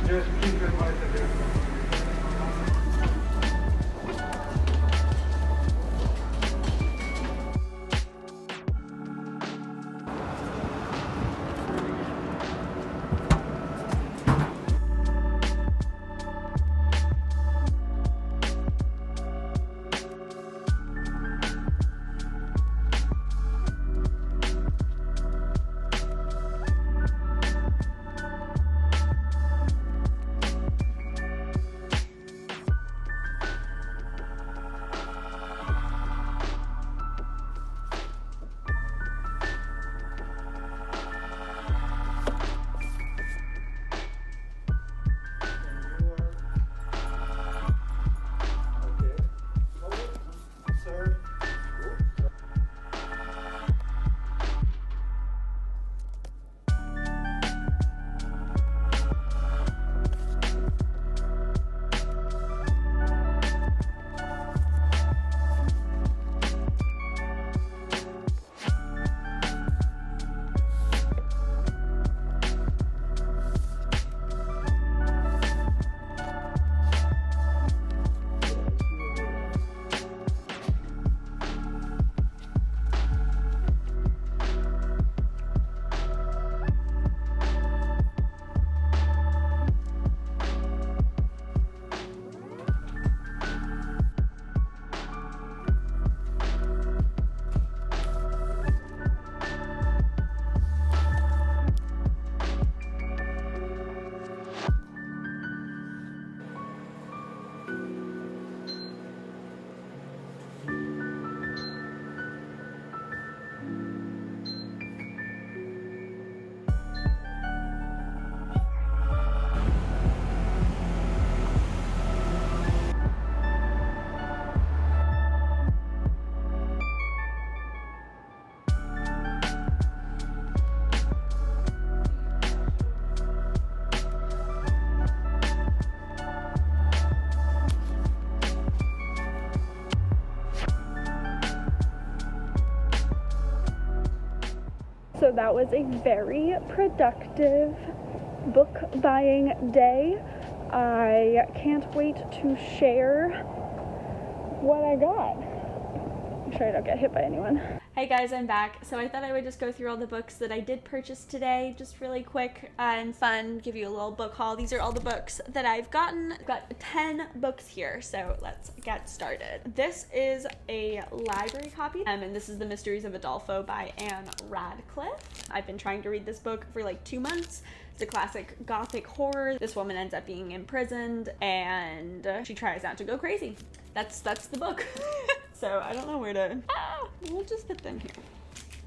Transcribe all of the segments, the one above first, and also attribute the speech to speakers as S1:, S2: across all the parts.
S1: Just keep it like it is.
S2: So that was a very productive book buying day. I can't wait to share what I got. Make sure I don't get hit by anyone. Hey guys, I'm back. So I thought I would just go through all the books that I did purchase today, just really quick and fun, give you a little book haul. These are all the books that I've gotten. I've got 10 books here, so let's get started. This is a library copy, and this is The Mysteries of Udolpho by Anne Radcliffe. I've been trying to read this book for like 2 months. It's a classic gothic horror. This woman ends up being imprisoned, and she tries not to go crazy. That's the book. So I don't know where to, we'll just put them here.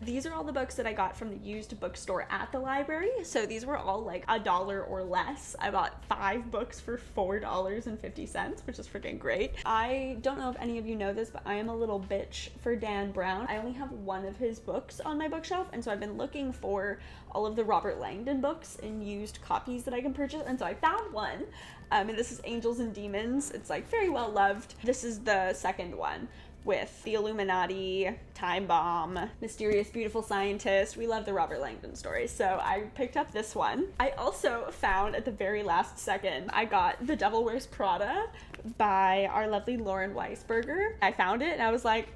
S2: These are all the books that I got from the used bookstore at the library. So these were all like $1 or less. I bought 5 books for $4.50, which is freaking great. I don't know if any of you know this, but I am a little bitch for Dan Brown. I only have one of his books on my bookshelf, and so I've been looking for all of the Robert Langdon books in used copies that I can purchase, and so I found one. And this is Angels and Demons. It's like very well loved. This is the second one, with the Illuminati, Time Bomb, Mysterious Beautiful Scientist. We love the Robert Langdon stories, so I picked up this one. I also found at the very last second, I got The Devil Wears Prada by our lovely Lauren Weisberger. I found it and I was like,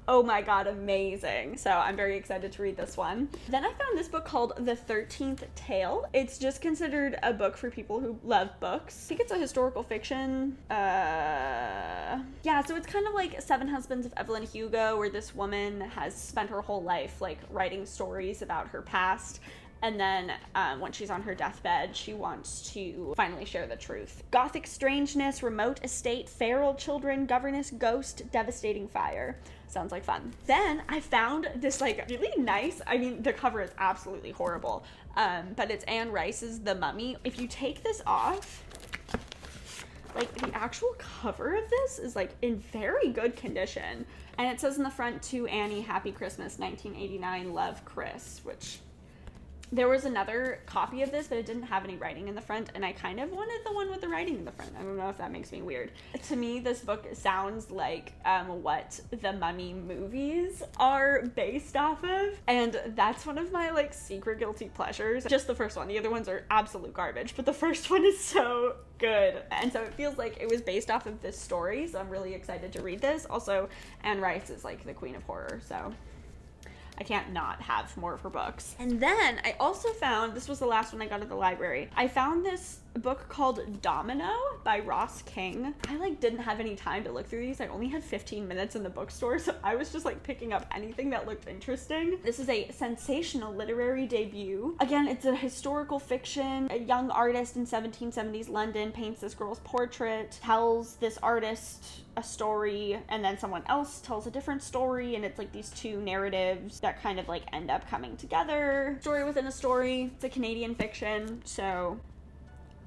S2: oh my god, amazing. So I'm very excited to read this one. Then I found this book called The 13th Tale. It's just considered a book for people who love books. I think it's a historical fiction. Yeah, so it's kind of like Seven Husbands of Evelyn Hugo, where this woman has spent her whole life like writing stories about her past. And then when she's on her deathbed, she wants to finally share the truth. Gothic strangeness, remote estate, feral children, governess, ghost, devastating fire. Sounds like fun. Then I found this like really nice, I mean, the cover is absolutely horrible, but it's Anne Rice's The Mummy. If you take this off, like the actual cover of this is like in very good condition. And it says in the front, to Annie, Happy Christmas, 1989, love, Chris, which
S1: There was another copy of this, but it didn't have any writing in the front, and I kind of wanted the one with the writing in the front. I don't know if that makes me weird. To me, this book sounds like what the Mummy movies are based off of, and that's one of my like secret guilty pleasures. Just the first one. The other ones are absolute garbage, but the first one is so good. And so it feels like it was based off of this story, so I'm really excited to read this. Also, Anne Rice is like the queen of horror, so I can't not have more of her books. And then I also found, this was the last one I got at the library, I found this book called Domino by Ross King. I like didn't have any time to look through these. I only had 15 minutes in the bookstore, so I was just like picking up anything that looked interesting. This is a sensational literary debut. Again, it's a historical fiction. A young artist in 1770s London paints this girl's portrait, tells this artist a story, and then someone else tells a different story, and it's like these two narratives that kind of like end up coming together. Story within a story. It's a Canadian fiction, so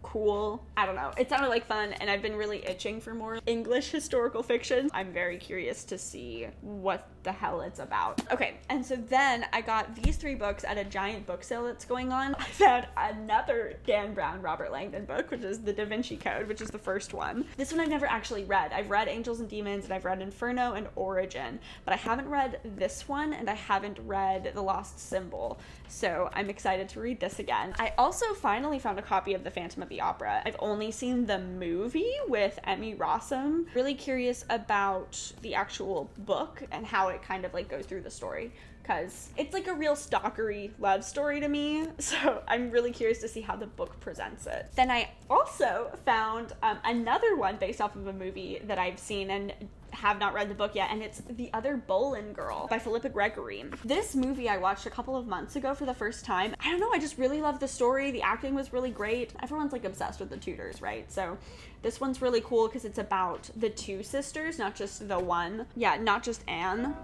S1: cool. I don't know. It sounded like fun, and I've been really itching for more English historical fiction. I'm very curious to see what the hell it's about. Okay, and so then I got these 3 books at a giant book sale that's going on. I found another Dan Brown, Robert Langdon book, which is The Da Vinci Code, which is the first one. This one I've never actually read. I've read Angels and Demons, and I've read Inferno and Origin, but I haven't read this one, and I haven't read The Lost Symbol, so I'm excited to read this again. I also finally found a copy of The Phantom of the Opera. I've only seen the movie with Emmy Rossum. Really curious about the actual book and how it kind of like goes through the story, because it's like a real stalkery love story to me, so I'm really curious to see how the book presents it. Then I also found another one based off of a movie that I've seen and have not read the book yet, and it's The Other Boleyn Girl by Philippa Gregory. This movie I watched a couple of months ago for the first time. I don't know, I just really love the story. The acting was really great. Everyone's like obsessed with the Tudors, right? So this one's really cool because it's about the 2 sisters, not just the one. Yeah, not just Anne.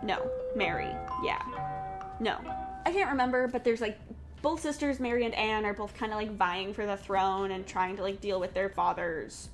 S1: No, Mary. Yeah. No. I can't remember, but there's like both sisters, Mary and Anne, are both kind of like vying for the throne and trying to like deal with their father's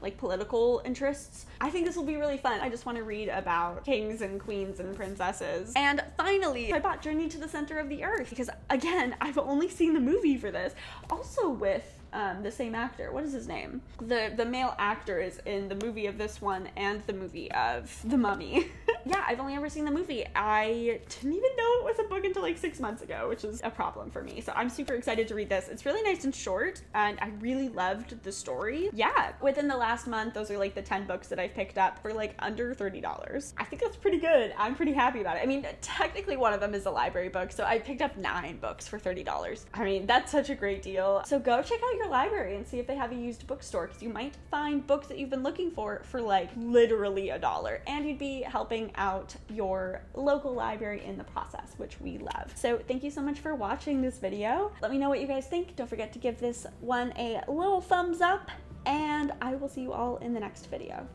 S1: like political interests. I think this will be really fun. I just want to read about kings and queens and princesses. And finally, I bought Journey to the Center of the Earth because, again, I've only seen the movie for this. Also with the same actor. What is his name? The male actor is in the movie of this one and the movie of The Mummy. Yeah, I've only ever seen the movie. I didn't even know it was a book until like 6 months ago, which is a problem for me. So I'm super excited to read this. It's really nice and short, and I really loved the story. Yeah, within the last month, those are like the 10 books that I've picked up for like under $30. I think that's pretty good. I'm pretty happy about it. I mean, technically one of them is a library book, so I picked up 9 books for $30. I mean, that's such a great deal. So go check out your library and see if they have a used bookstore, because you might find books that you've been looking for like literally $1, and you'd be helping out your local library in the process, which we love. So thank you so much for watching this video. Let me know what you guys think. Don't forget to give this one a little thumbs up, and I will see you all in the next video.